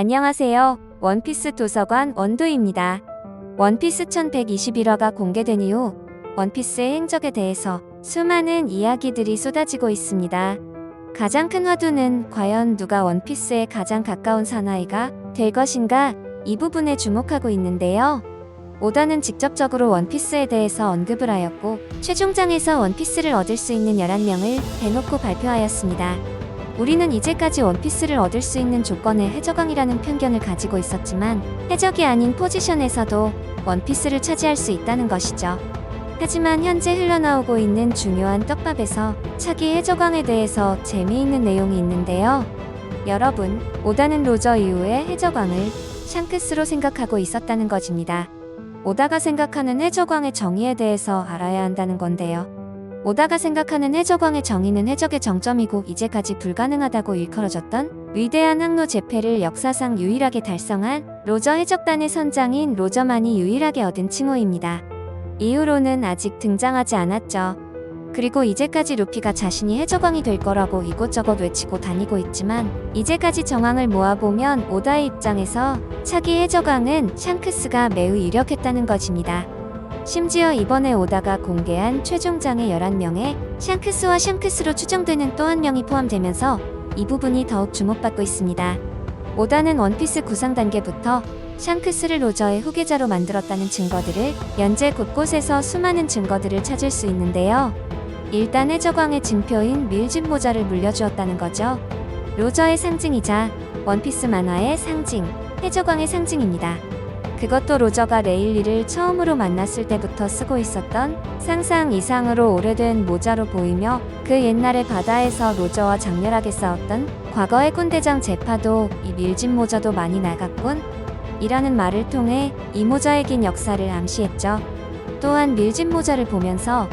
안녕하세요. 원피스 도서관 원도입니다. 원피스 1121화가 공개된 이후 원피스의 행적에 대해서 수많은 이야기들이 쏟아지고 있습니다. 가장 큰 화두는 과연 누가 원피스에 가장 가까운 사나이가 될 것인가, 이 부분에 주목하고 있는데요. 오다는 직접적으로 원피스에 대해서 언급을 하였고 최종장에서 원피스를 얻을 수 있는 11명을 대놓고 발표하였습니다. 우리는 이제까지 원피스를 얻을 수 있는 조건에 해적왕이라는 편견을 가지고 있었지만 해적이 아닌 포지션에서도 원피스를 차지할 수 있다는 것이죠. 하지만 현재 흘러나오고 있는 중요한 떡밥에서 차기 해적왕에 대해서 재미있는 내용이 있는데요. 여러분, 오다는 로저 이후의 해적왕을 샹크스로 생각하고 있었다는 것입니다. 오다가 생각하는 해적왕의 정의에 대해서 알아야 한다는 건데요. 오다가 생각하는 해적왕의 정의는 해적의 정점이고 이제까지 불가능하다고 일컬어졌던 위대한 항로 제패를 역사상 유일하게 달성한 로저 해적단의 선장인 로저만이 유일하게 얻은 칭호입니다. 이후로는 아직 등장하지 않았죠. 그리고 이제까지 루피가 자신이 해적왕이 될 거라고 이곳저곳 외치고 다니고 있지만 이제까지 정황을 모아보면 오다의 입장에서 차기 해적왕은 샹크스가 매우 유력했다는 것입니다. 심지어 이번에 오다가 공개한 최종장의 11명에 샹크스와 샹크스로 추정되는 또 한 명이 포함되면서 이 부분이 더욱 주목받고 있습니다. 오다는 원피스 구상 단계부터 샹크스를 로저의 후계자로 만들었다는 증거들을 연재 곳곳에서 수많은 증거들을 찾을 수 있는데요. 일단 해적왕의 증표인 밀짚 모자를 물려주었다는 거죠. 로저의 상징이자 원피스 만화의 상징, 해적왕의 상징입니다. 그것도 로저가 레일리를 처음으로 만났을 때부터 쓰고 있었던 상상 이상으로 오래된 모자로 보이며 그 옛날에 바다에서 로저와 장렬하게 싸웠던 과거의 꾼대장 제파도 이 밀짚 모자도 많이 나갔군 이라는 말을 통해 이 모자의 긴 역사를 암시했죠. 또한 밀짚 모자를 보면서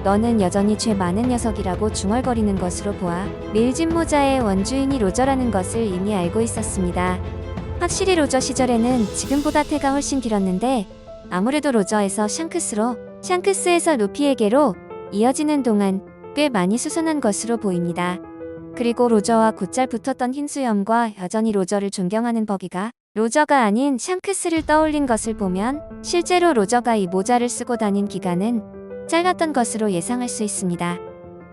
너는 여전히 죄 많은 녀석이라고 중얼거리는 것으로 보아 밀짚 모자의 원주인이 로저라는 것을 이미 알고 있었습니다. 확실히 로저 시절에는 지금보다 태가 훨씬 길었는데 아무래도 로저에서 샹크스로, 샹크스에서 루피에게로 이어지는 동안 꽤 많이 수선한 것으로 보입니다. 그리고 로저와 곧잘 붙었던 흰 수염과 여전히 로저를 존경하는 버기가 로저가 아닌 샹크스를 떠올린 것을 보면 실제로 로저가 이 모자를 쓰고 다닌 기간은 짧았던 것으로 예상할 수 있습니다.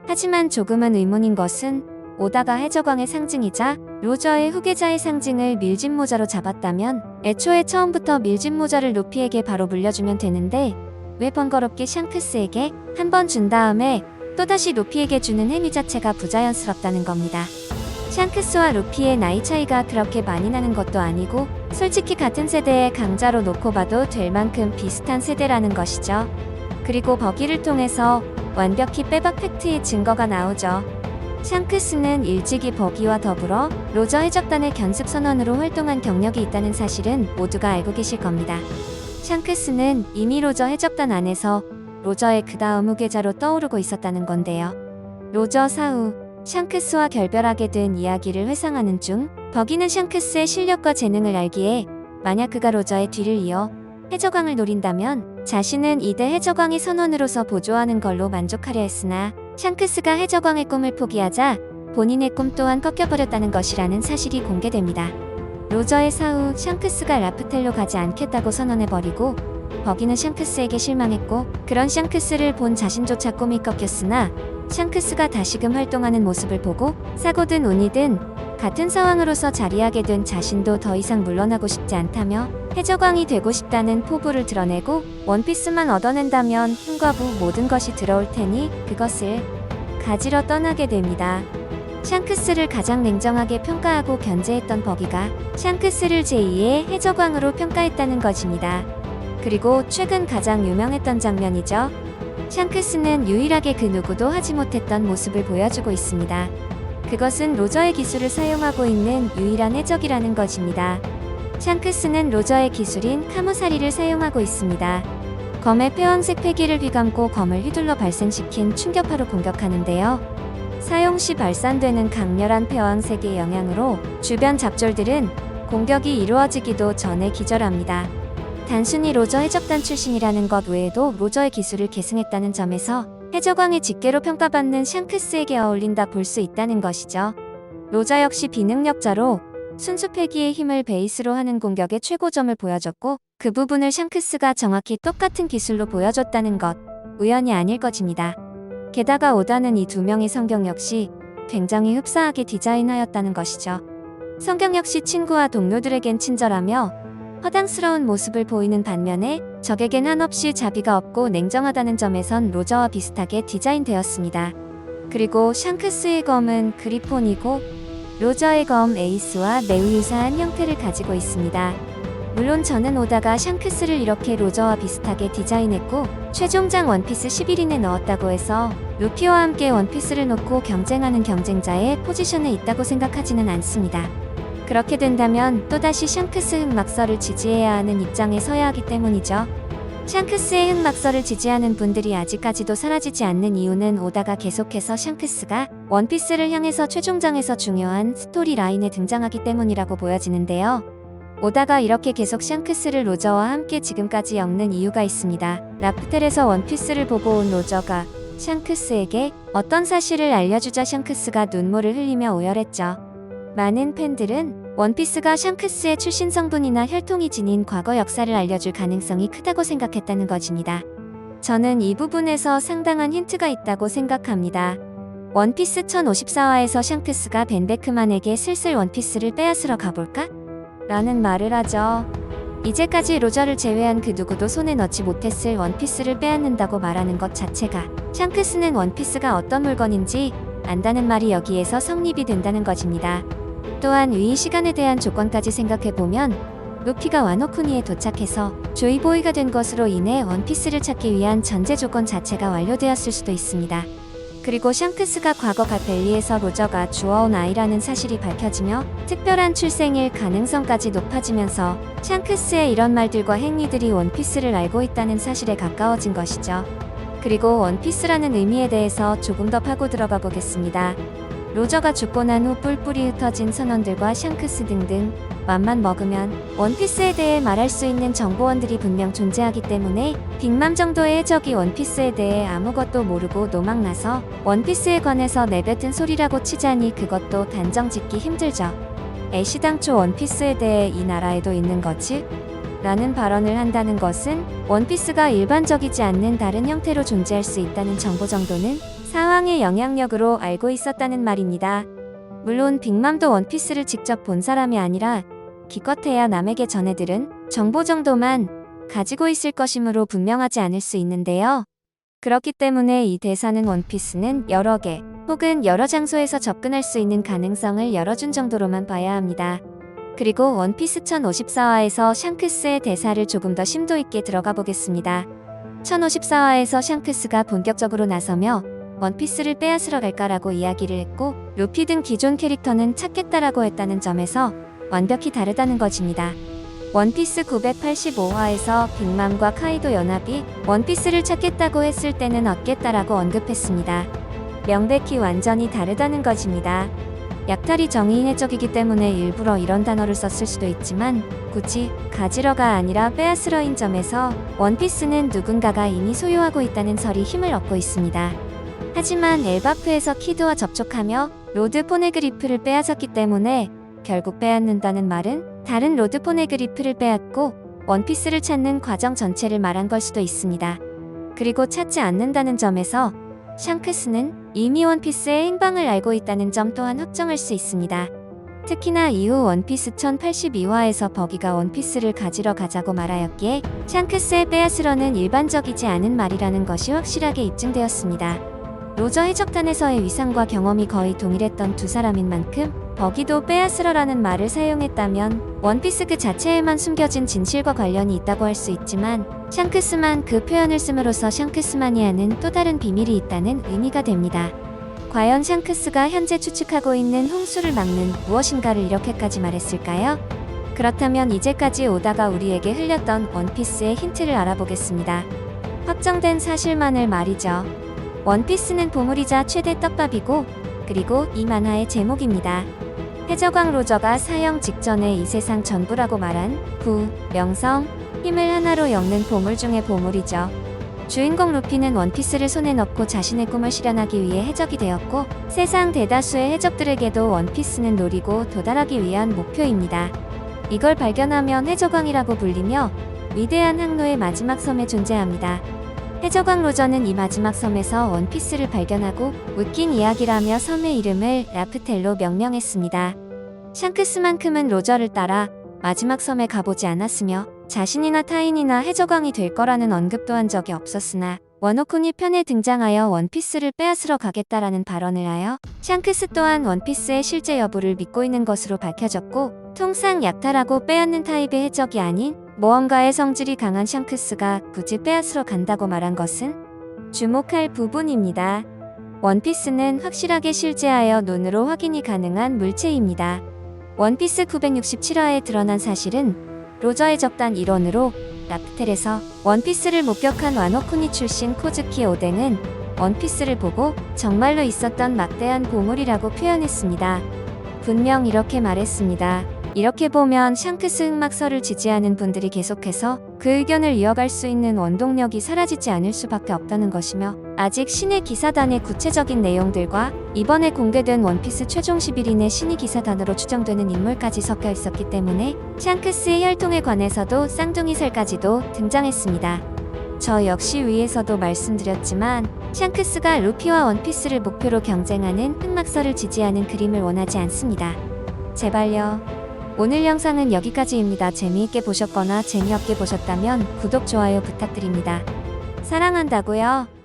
하지만 조금은 의문인 것은 오다가 해적왕의 상징이자 로저의 후계자의 상징을 밀짚 모자로 잡았다면 애초에 처음부터 밀짚 모자를 루피에게 바로 물려주면 되는데 왜 번거롭게 샹크스에게 한 번 준 다음에 또다시 루피에게 주는 행위 자체가 부자연스럽다는 겁니다. 샹크스와 루피의 나이 차이가 그렇게 많이 나는 것도 아니고 솔직히 같은 세대의 강자로 놓고 봐도 될 만큼 비슷한 세대라는 것이죠. 그리고 버기를 통해서 완벽히 빼박 팩트의 증거가 나오죠. 샹크스는 일찍이 버기와 더불어 로저 해적단의 견습 선원으로 활동한 경력이 있다는 사실은 모두가 알고 계실 겁니다. 샹크스는 이미 로저 해적단 안에서 로저의 그 다음 후계자로 떠오르고 있었다는 건데요. 로저 사후 샹크스와 결별하게 된 이야기를 회상하는 중 버기는 샹크스의 실력과 재능을 알기에 만약 그가 로저의 뒤를 이어 해적왕을 노린다면 자신은 이대 해적왕의 선원으로서 보조하는 걸로 만족하려 했으나 샹크스가 해적왕의 꿈을 포기하자 본인의 꿈 또한 꺾여버렸다는 것이라는 사실이 공개됩니다. 로저의 사후 샹크스가 라프텔로 가지 않겠다고 선언해버리고 버기는 샹크스에게 실망했고 그런 샹크스를 본 자신조차 꿈이 꺾였으나 샹크스가 다시금 활동하는 모습을 보고 사고든 운이든 같은 상황으로서 자리하게 된 자신도 더 이상 물러나고 싶지 않다며 해적왕이 되고 싶다는 포부를 드러내고 원피스만 얻어낸다면 힘과 부 모든 것이 들어올 테니 그것을 가지러 떠나게 됩니다. 샹크스를 가장 냉정하게 평가하고 견제했던 버기가 샹크스를 제2의 해적왕으로 평가했다는 것입니다. 그리고 최근 가장 유명했던 장면이죠. 샹크스는 유일하게 그 누구도 하지 못했던 모습을 보여주고 있습니다. 그것은 로저의 기술을 사용하고 있는 유일한 해적이라는 것입니다. 샹크스는 로저의 기술인 카무사리를 사용하고 있습니다. 검의 폐왕색 폐기를 휘감고 검을 휘둘러 발생시킨 충격파로 공격하는데요. 사용 시 발산되는 강렬한 폐왕색의 영향으로 주변 잡졸들은 공격이 이루어지기도 전에 기절합니다. 단순히 로저 해적단 출신이라는 것 외에도 로저의 기술을 계승했다는 점에서 해적왕의 직계로 평가받는 샹크스에게 어울린다 볼 수 있다는 것이죠. 로저 역시 비능력자로 순수 패기의 힘을 베이스로 하는 공격의 최고점을 보여줬고 그 부분을 샹크스가 정확히 똑같은 기술로 보여줬다는 것, 우연이 아닐 것입니다. 게다가 오다는 이 두 명의 성경 역시 굉장히 흡사하게 디자인하였다는 것이죠. 성경 역시 친구와 동료들에겐 친절하며 허당스러운 모습을 보이는 반면에 적에겐 한없이 자비가 없고 냉정하다는 점에선 로저와 비슷하게 디자인되었습니다. 그리고 샹크스의 검은 그리폰이고 로저의 검 에이스와 매우 유사한 형태를 가지고 있습니다. 물론 저는 오다가 샹크스를 이렇게 로저와 비슷하게 디자인했고 최종장 원피스 11인에 넣었다고 해서 루피와 함께 원피스를 놓고 경쟁하는 경쟁자의 포지션에 있다고 생각하지는 않습니다. 그렇게 된다면 또다시 샹크스 흑막설을 지지해야 하는 입장에 서야 하기 때문이죠. 샹크스의 흑막설을 지지하는 분들이 아직까지도 사라지지 않는 이유는 오다가 계속해서 샹크스가 원피스를 향해서 최종장에서 중요한 스토리 라인에 등장하기 때문이라고 보여지는데요. 오다가 이렇게 계속 샹크스를 로저와 함께 지금까지 엮는 이유가 있습니다. 라프텔에서 원피스를 보고 온 로저가 샹크스에게 어떤 사실을 알려주자 샹크스가 눈물을 흘리며 오열했죠. 많은 팬들은 원피스가 샹크스의 출신 성분이나 혈통이 지닌 과거 역사를 알려줄 가능성이 크다고 생각했다는 것입니다. 저는 이 부분에서 상당한 힌트가 있다고 생각합니다. 원피스 1054화에서 샹크스가 벤 베크만에게 슬슬 원피스를 빼앗으러 가볼까? 라는 말을 하죠. 이제까지 로저를 제외한 그 누구도 손에 넣지 못했을 원피스를 빼앗는다고 말하는 것 자체가 샹크스는 원피스가 어떤 물건인지 안다는 말이 여기에서 성립이 된다는 것입니다. 또한 위의 시간에 대한 조건까지 생각해보면 루피가 와노쿠니에 도착해서 조이보이가 된 것으로 인해 원피스를 찾기 위한 전제 조건 자체가 완료되었을 수도 있습니다. 그리고 샹크스가 과거 갓벨리에서 로저가 주워온 아이라는 사실이 밝혀지며 특별한 출생일 가능성까지 높아지면서 샹크스의 이런 말들과 행위들이 원피스를 알고 있다는 사실에 가까워진 것이죠. 그리고 원피스라는 의미에 대해서 조금 더 파고 들어가 보겠습니다. 로저가 죽고 난 후 뿔뿔이 흩어진 선원들과 샹크스 등등 맘만 먹으면 원피스에 대해 말할 수 있는 정보원들이 분명 존재하기 때문에 빅맘 정도의 해적이 원피스에 대해 아무것도 모르고 노망나서 원피스에 관해서 내뱉은 소리라고 치자니 그것도 단정 짓기 힘들죠. 애시당초 원피스에 대해 이 나라에도 있는 거지? 라는 발언을 한다는 것은 원피스가 일반적이지 않는 다른 형태로 존재할 수 있다는 정보 정도는 상황의 영향력으로 알고 있었다는 말입니다. 물론 빅맘도 원피스를 직접 본 사람이 아니라 기껏해야 남에게 전해들은 정보 정도만 가지고 있을 것이므로 분명하지 않을 수 있는데요. 그렇기 때문에 이 대사는 원피스는 여러 개 혹은 여러 장소에서 접근할 수 있는 가능성을 열어준 정도로만 봐야 합니다. 그리고 원피스 1054화에서 샹크스의 대사를 조금 더 심도 있게 들어가 보겠습니다. 1054화에서 샹크스가 본격적으로 나서며 원피스를 빼앗으러 갈까라고 이야기를 했고 루피 등 기존 캐릭터는 찾겠다라고 했다는 점에서 완벽히 다르다는 것입니다. 원피스 985화에서 빅맘과 카이도 연합이 원피스를 찾겠다고 했을 때는 얻겠다라고 언급했습니다. 명백히 완전히 다르다는 것입니다. 약탈이 정의인 해적이기 때문에 일부러 이런 단어를 썼을 수도 있지만 굳이 가지러가 아니라 빼앗으러인 점에서 원피스는 누군가가 이미 소유하고 있다는 설이 힘을 얻고 있습니다. 하지만 엘바프에서 키드와 접촉하며 로드 포네그리프를 빼앗았기 때문에 결국 빼앗는다는 말은 다른 로드 포네그리프를 빼앗고 원피스를 찾는 과정 전체를 말한 걸 수도 있습니다. 그리고 찾지 않는다는 점에서 샹크스는 이미 원피스의 행방을 알고 있다는 점 또한 확정할 수 있습니다. 특히나 이후 원피스 1082화에서 버기가 원피스를 가지러 가자고 말하였기에 샹크스의 빼앗으러는 일반적이지 않은 말이라는 것이 확실하게 입증되었습니다. 로저 해적단에서의 위상과 경험이 거의 동일했던 두 사람인 만큼 버기도 빼앗으러라는 말을 사용했다면 원피스 그 자체에만 숨겨진 진실과 관련이 있다고 할 수 있지만 샹크스만 그 표현을 씀으로써 샹크스만이 아는 또 다른 비밀이 있다는 의미가 됩니다. 과연 샹크스가 현재 추측하고 있는 홍수를 막는 무엇인가를 이렇게까지 말했을까요? 그렇다면 이제까지 오다가 우리에게 흘렸던 원피스의 힌트를 알아보겠습니다. 확정된 사실만을 말이죠. 원피스는 보물이자 최대 떡밥이고 그리고 이 만화의 제목입니다. 해적왕 로저가 사형 직전에 이 세상 전부라고 말한 부, 명성, 힘을 하나로 엮는 보물 중의 보물이죠. 주인공 루피는 원피스를 손에 넣고 자신의 꿈을 실현하기 위해 해적이 되었고, 세상 대다수의 해적들에게도 원피스는 노리고 도달하기 위한 목표입니다. 이걸 발견하면 해적왕이라고 불리며 위대한 항로의 마지막 섬에 존재합니다. 해적왕 로저는 이 마지막 섬에서 원피스를 발견하고 웃긴 이야기라며 섬의 이름을 라프텔로 명명했습니다. 샹크스만큼은 로저를 따라 마지막 섬에 가보지 않았으며 자신이나 타인이나 해적왕이 될 거라는 언급도 한 적이 없었으나 워노쿤이 편에 등장하여 원피스를 빼앗으러 가겠다라는 발언을 하여 샹크스 또한 원피스의 실제 여부를 믿고 있는 것으로 밝혀졌고, 통상 약탈하고 빼앗는 타입의 해적이 아닌 모험가의 성질이 강한 샹크스가 굳이 빼앗으러 간다고 말한 것은 주목할 부분입니다. 원피스는 확실하게 실제하여 눈으로 확인이 가능한 물체입니다. 원피스 967화에 드러난 사실은 로저의 접단 일원으로 라프텔에서 원피스를 목격한 와노쿠니 출신 코즈키 오뎅은 원피스를 보고 정말로 있었던 막대한 보물이라고 표현했습니다. 분명 이렇게 말했습니다. 이렇게 보면 샹크스 흑막설을 지지하는 분들이 계속해서 그 의견을 이어갈 수 있는 원동력이 사라지지 않을 수밖에 없다는 것이며, 아직 신의 기사단의 구체적인 내용들과 이번에 공개된 원피스 최종 11인의 신의 기사단으로 추정되는 인물까지 섞여 있었기 때문에 샹크스의 혈통에 관해서도 쌍둥이설까지도 등장했습니다. 저 역시 위에서도 말씀드렸지만 샹크스가 루피와 원피스를 목표로 경쟁하는 흑막설을 지지하는 그림을 원하지 않습니다. 제발요. 오늘 영상은 여기까지입니다. 재미있게 보셨거나 재미없게 보셨다면 구독, 좋아요 부탁드립니다. 사랑한다고요.